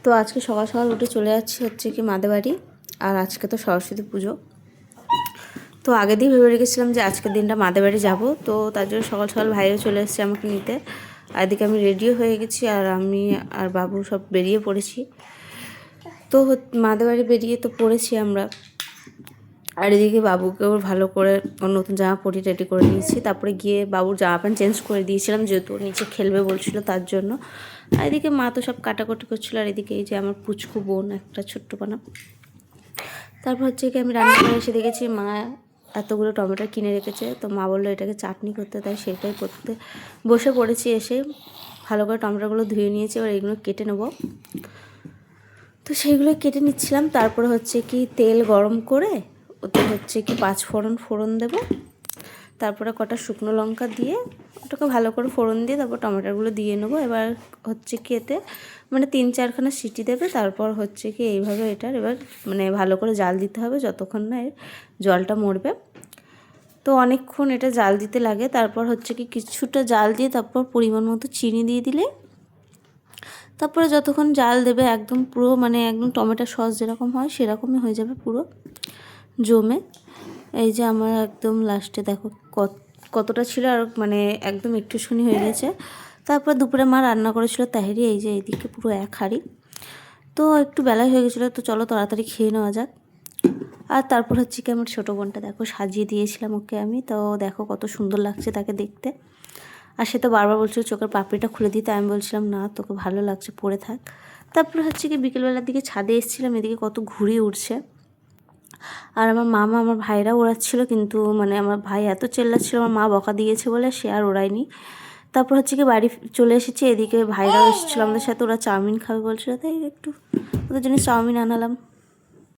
তো আজকে সকাল সকাল উঠে চলে যাচ্ছি হচ্ছে কি মাদের বাড়ি। আর আজকে তো সরস্বতী পুজো, তো আগে দিয়ে ভেবে রেখেছিলাম যে আজকের দিনটা মাদের বাড়ি যাবো। তো তার জন্য সকাল সকাল ভাইও চলে এসেছে আমাকে নিতে। আর এদিকে আমি রেডিও হয়ে গেছি, আর আমি আর বাবু সব বেরিয়ে পড়েছি। তো মাদের বাড়ি বেরিয়ে তো পড়েছি আমরা। আর এদিকে বাবুকেও ভালো করে ওর নতুন জামা পরি রেডি করে নিয়েছি। তারপরে গিয়ে বাবুর জামা প্যান্ট চেঞ্জ করে দিয়েছিলাম, যেহেতু ও নিচে খেলবে বলছিল তার জন্য। আর এদিকে মা তো সব কাটাকুটি করছিলো। আর এদিকে এই যে আমার পুচকু বোন একটা ছোট্টপানা। তারপর হচ্ছে কি আমি রান্না করে এসে দেখেছি মা এতগুলো টমেটো কিনে রেখেছে। তো মা বললো এটাকে চাটনি করতে, তাই সেটাই করতে বসে পড়েছি। এসে ভালো করে টমেটোগুলো ধুয়ে নিয়েছি, এবার এইগুলো কেটে নেবো। তো সেইগুলো কেটে নিচ্ছিলাম। তারপরে হচ্ছে কি তেল গরম করে ওতে হচ্ছে কি 5 ফোড়ন দেবো। তারপরে কটা শুকনো লঙ্কা দিয়ে ওটাকে ভালো করে ফোড়ন দিয়ে তারপর টমেটোগুলো দিয়ে নেবো। এবার হচ্ছে কি এতে মানে 3-4খানা সিটি দেবে। তারপর হচ্ছে কি এইভাবে এটার এবার মানে ভালো করে জাল দিতে হবে যতক্ষণ না এর জলটা মরবে। তো অনেকক্ষণ এটা জাল দিতে লাগে। তারপর হচ্ছে কি কিছুটা জাল দিয়ে তারপর পরিমাণ মতো চিনি দিয়ে দিলে তারপরে যতক্ষণ জাল দেবে একদম পুরো মানে একদম টমেটো সস যেরকম হয় সেরকমই হয়ে যাবে পুরো জমে। এই যে আমার একদম লাস্টে দেখো কতটা ছিল, আর মানে একদম একটুখানি হয়ে গেছে। তারপর দুপুরে মা রান্না করেছিল তাহেরি, এই যে এইদিকে পুরো 1 হাঁড়ি। তো একটু বেলায় হয়ে গেছিলো, তো চলো তাড়াতাড়ি খেয়ে নেওয়া যাক। আর তারপর হচ্ছে কি আমার ছোটো বোনটা দেখো সাজিয়ে দিয়েছিলাম ওকে আমি। তো দেখো কত সুন্দর লাগছে তাকে দেখতে। আর সে তো বারবার বলছিল চোখের পাপড়িটা খুলে দিতে, আমি বলছিলাম না তোকে ভালো লাগছে পরে থাক। তারপরে হচ্ছে কি বিকেলবেলার দিকে ছাদে এসেছিলাম, এদিকে কত ঘুড়ি উড়ছে। আর আমার মামা আমার ভাইরা ওড়াচ্ছিল, কিন্তু মানে আমার ভাই এত চেল্লাচ্ছিল আমার মা বকা দিয়েছে বলে সে আর ওড়ায়নি। তারপর হচ্ছে কি বাড়ি চলে এসেছি। এদিকে ভাইরাও এসেছিলো আমাদের সাথে, ওরা চাউমিন খাবে বলছিল, তাই একটু ওদের জন্য চাউমিন আনালাম।